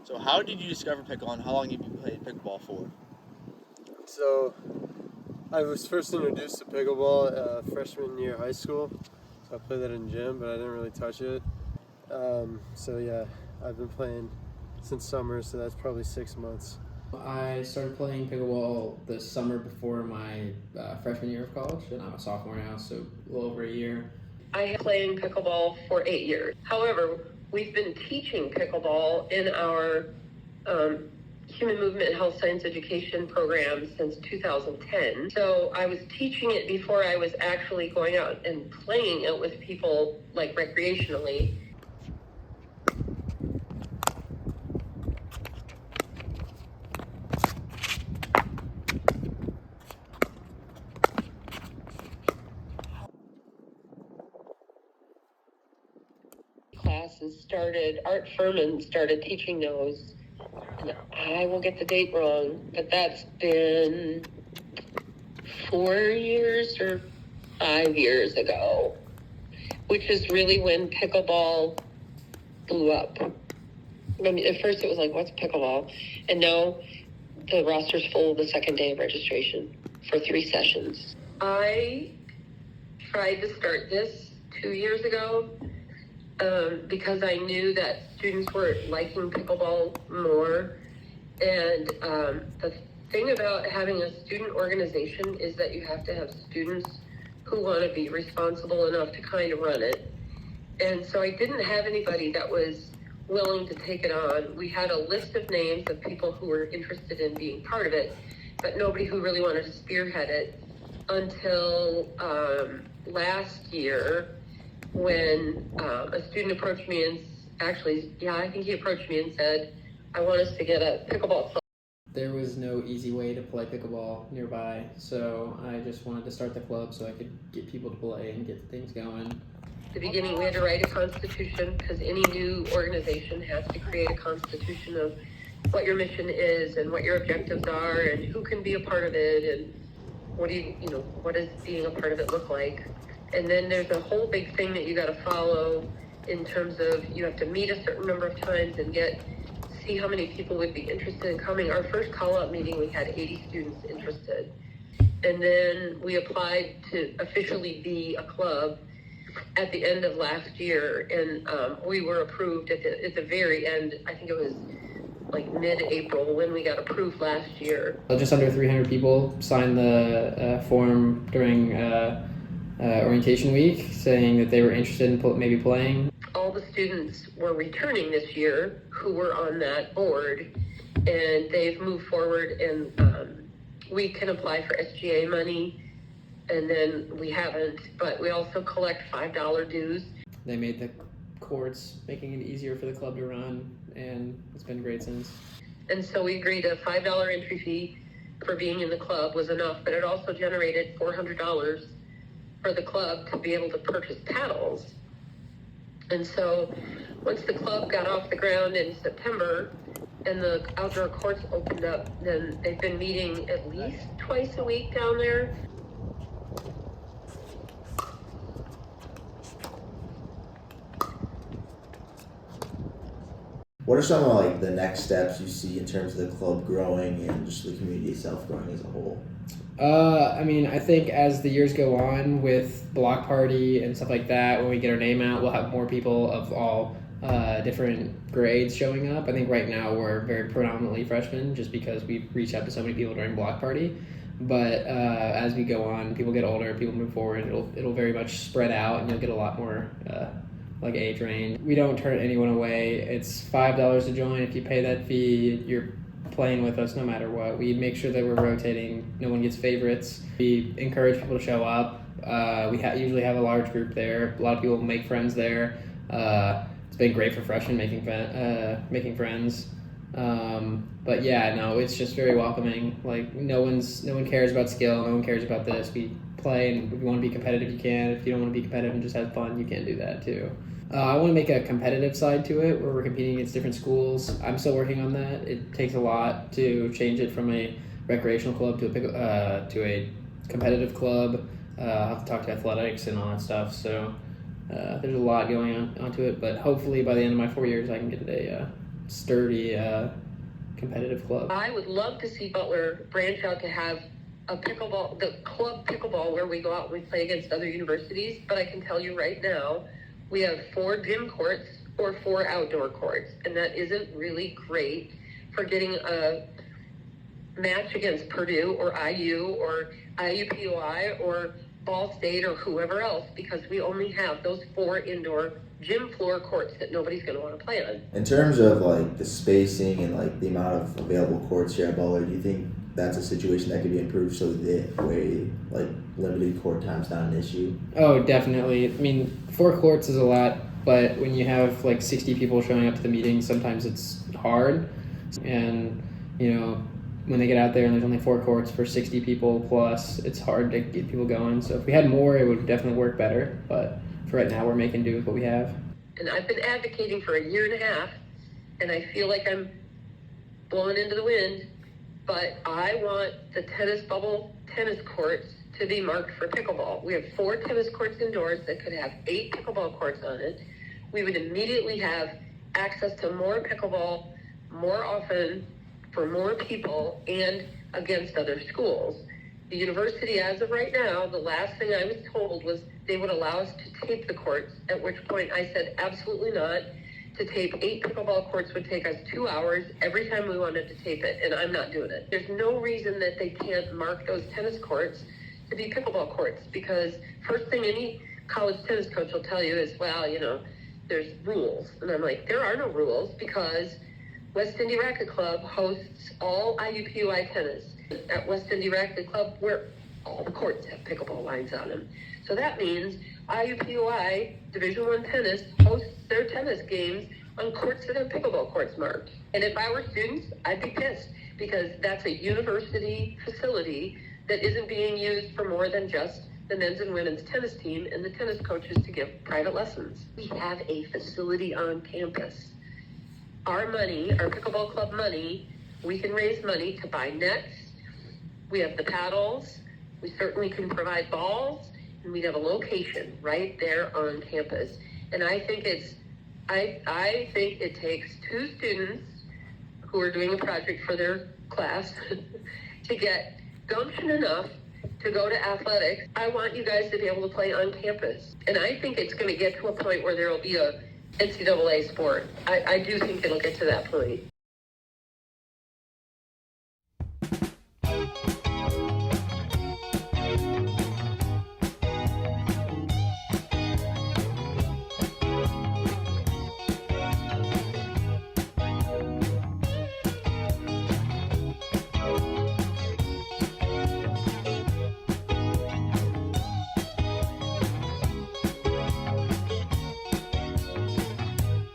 So how did you discover pickleball and how long have you played pickleball for? So I was first introduced to pickleball freshman year of high school. So I played that in gym, but I didn't really touch it. So yeah, I've been playing since summer, so that's probably 6 months. I started playing pickleball the summer before my freshman year of college, and I'm a sophomore now, so a little over a year. I have been playing pickleball for 8 years. However, we've been teaching pickleball in our human movement and health science education program since 2010. So I was teaching it before I was actually going out and playing it with people like recreationally. Classes started, Art Furman started teaching those. And I will get the date wrong, but that's been 4 years or 5 years ago, which is really when pickleball blew up. I mean, at first it was like, what's pickleball? And now the roster's full the second day of registration for 3 sessions. I tried to start this 2 years ago because I knew that students were liking pickleball more. And the thing about having a student organization is that you have to have students who want to be responsible enough to kind of run it. And so I didn't have anybody that was willing to take it on. We had a list of names of people who were interested in being part of it, but nobody who really wanted to spearhead it until last year when a student approached me and I think he approached me and said, I want us to get a pickleball club. There was no easy way to play pickleball nearby, so I just wanted to start the club so I could get people to play and get things going. At the beginning, we had to write a constitution because any new organization has to create a constitution of what your mission is and what your objectives are and who can be a part of it and what does being a part of it look like. And then there's a whole big thing that you got to follow in terms of you have to meet a certain number of times and see how many people would be interested in coming. Our first call-out meeting, we had 80 students interested. And then we applied to officially be a club at the end of last year. And we were approved at the very end. I think it was like mid-April when we got approved last year. Just under 300 people signed the form during orientation week saying that they were interested in maybe playing. All the students were returning this year who were on that board, and they've moved forward, and we can apply for SGA money, and then we haven't, but we also collect $5 dues. They made the courts, making it easier for the club to run, and it's been great since. And so we agreed a $5 entry fee for being in the club was enough, but it also generated $400 for the club to be able to purchase paddles. And so once the club got off the ground in September and the outdoor courts opened up, then they've been meeting at least twice a week down there. What are some of like the next steps you see in terms of the club growing and just the community itself growing as a whole? I think as the years go on with block party and stuff like that, when we get our name out, we'll have more people of all different grades showing up. I think right now we're very predominantly freshmen just because we've reached out to so many people during block party. But as we go on, people get older, people move forward, it'll very much spread out and you'll get a lot more like age range. We don't turn anyone away. It's $5 to join. If you pay that fee, you're playing with us no matter what. We make sure that we're rotating. No one gets favorites. We encourage people to show up. We usually have a large group there. A lot of people make friends there. It's been great for freshmen making friends. But yeah, no, it's just very welcoming. Like no one cares about skill. No one cares about this. We play, and if you want to be competitive, you can. If you don't want to be competitive and just have fun, you can do that too. I want to make a competitive side to it where we're competing against different schools. I'm still working on that. It takes a lot to change it from a recreational club to a competitive club. I'll have to talk to athletics and all that stuff. So there's a lot going on onto it. But hopefully by the end of my 4 years, I can get it sturdy, competitive club. I would love to see Butler branch out to have a pickleball, the club pickleball, where we go out and we play against other universities. But I can tell you right now, we have 4 gym courts or 4 outdoor courts, and that isn't really great for getting a match against Purdue or IU or IUPUI or Ball State or whoever else, because we only have those 4 indoor gym floor courts that nobody's going to want to play on. In terms of like the spacing and like the amount of available courts here at Butler, do you think that's a situation that could be improved so that way like limited court time's not an issue? Oh, definitely. I mean, 4 courts is a lot, but when you have like 60 people showing up to the meeting, sometimes it's hard. And, you know, when they get out there and there's only 4 courts for 60 people plus, it's hard to get people going. So if we had more, it would definitely work better. But for right now, we're making do with what we have. And I've been advocating for a year and a half, and I feel like I'm blowing into the wind, but I want the tennis bubble tennis courts to be marked for pickleball. We have 4 tennis courts indoors that could have 8 pickleball courts on it. We would immediately have access to more pickleball more often for more people and against other schools. The university, as of right now, the last thing I was told was they would allow us to tape the courts, at which point I said absolutely not. To tape 8 pickleball courts would take us 2 hours every time we wanted to tape it, and I'm not doing it. There's no reason that they can't mark those tennis courts to be pickleball courts, because first thing any college tennis coach will tell you is, well, you know, there's rules. And I'm like, there are no rules, because West Indy Racket Club hosts all IUPUI tennis. At West Indy Racket Club, where all the courts have pickleball lines on them. So that means IUPUI Division I tennis hosts their tennis games on courts that have pickleball courts marked. And if I were students, I'd be pissed, because that's a university facility that isn't being used for more than just the men's and women's tennis team and the tennis coaches to give private lessons. We have a facility on campus. Our money, our pickleball club money, we can raise money to buy nets. We have the paddles. We certainly can provide balls, and we'd have a location right there on campus. And I think I think it takes 2 students who are doing a project for their class to get gumption enough to go to athletics. I want you guys to be able to play on campus. And I think it's going to get to a point where there will be a NCAA sport. I do think it'll get to that point.